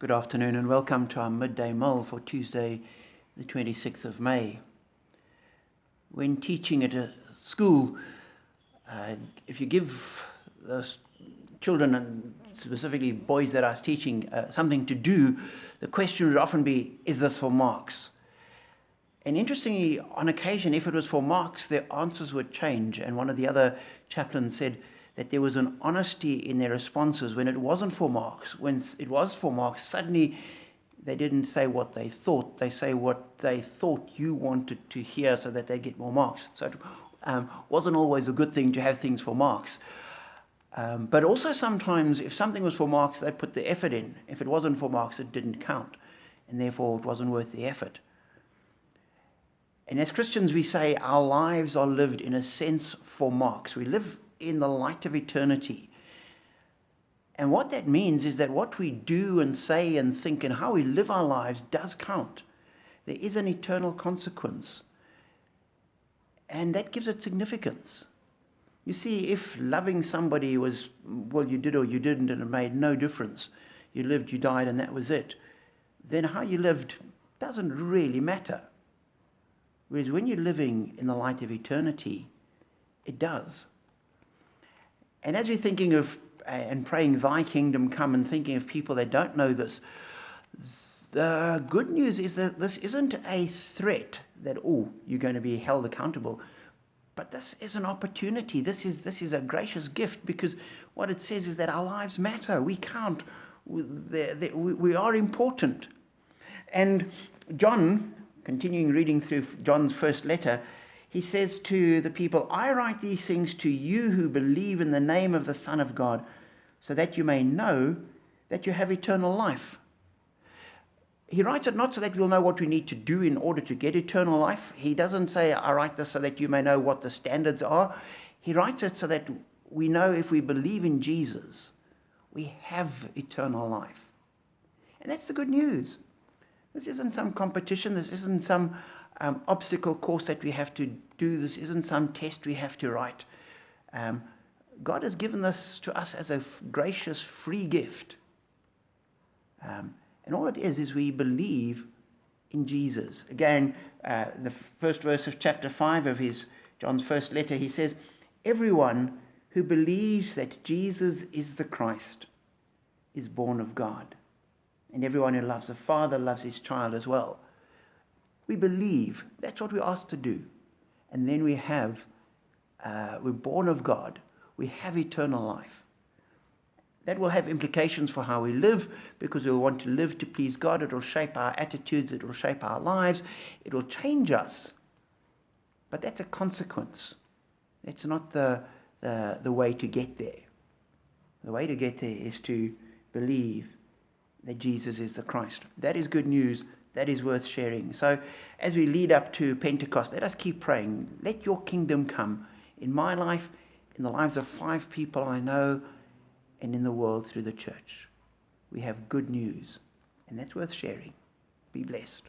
Good afternoon and welcome to our Midday Mull for Tuesday the 26th of May. When teaching at a school, if you give the children, and specifically boys that I was teaching, something to do, the question would often be, is this for marks? And interestingly, on occasion, if it was for marks, their answers would change. And one of the other chaplains said that there was an honesty in their responses when it wasn't for marks. When it was for marks, suddenly they didn't say what they thought. They say what they thought you wanted to hear so that they get more marks. So it wasn't always a good thing to have things for marks. But also sometimes, if something was for marks, they put the effort in. If it wasn't for marks, it didn't count. And therefore, it wasn't worth the effort. And as Christians, we say our lives are lived in a sense for marks. We live in the light of eternity. And what that means is that what we do and say and think and how we live our lives does count. There is an eternal consequence. And that gives it significance. You see, if loving somebody was, well, you did or you didn't, and it made no difference. You lived, you died, and that was it. Then how you lived doesn't really matter. Whereas when you're living in the light of eternity, it does. And as we're thinking of and praying, thy kingdom come, and thinking of people that don't know this, the good news is that this isn't a threat that, oh, you're going to be held accountable. But this is an opportunity. This is a gracious gift, because what it says is that our lives matter. We count. We are important. And John, continuing reading through John's first letter, he says to the people, I write these things to you who believe in the name of the Son of God, so that you may know that you have eternal life. He writes it not so that we'll know what we need to do in order to get eternal life. He doesn't say, I write this so that you may know what the standards are. He writes it so that we know if we believe in Jesus, we have eternal life. And that's the good news. This isn't some competition. This isn't some obstacle course that we have to do. This isn't some test we have to write. God has given this to us as a gracious, free gift. And all it is we believe in Jesus. Again, the first verse of chapter 5 of John's first letter, he says, everyone who believes that Jesus is the Christ is born of God. And everyone who loves the Father loves his child as well. We believe. That's what we're asked to do. And then we're born of God. We have eternal life. That will have implications for how we live, because we'll want to live to please God. It will shape our attitudes. It will shape our lives. It will change us. But that's a consequence. That's not the way to get there. The way to get there is to believe that Jesus is the Christ. That is good news. That is worth sharing. So as we lead up to Pentecost, let us keep praying. Let your kingdom come in my life, in the lives of 5 people I know, and in the world through the church. We have good news, and that's worth sharing. Be blessed.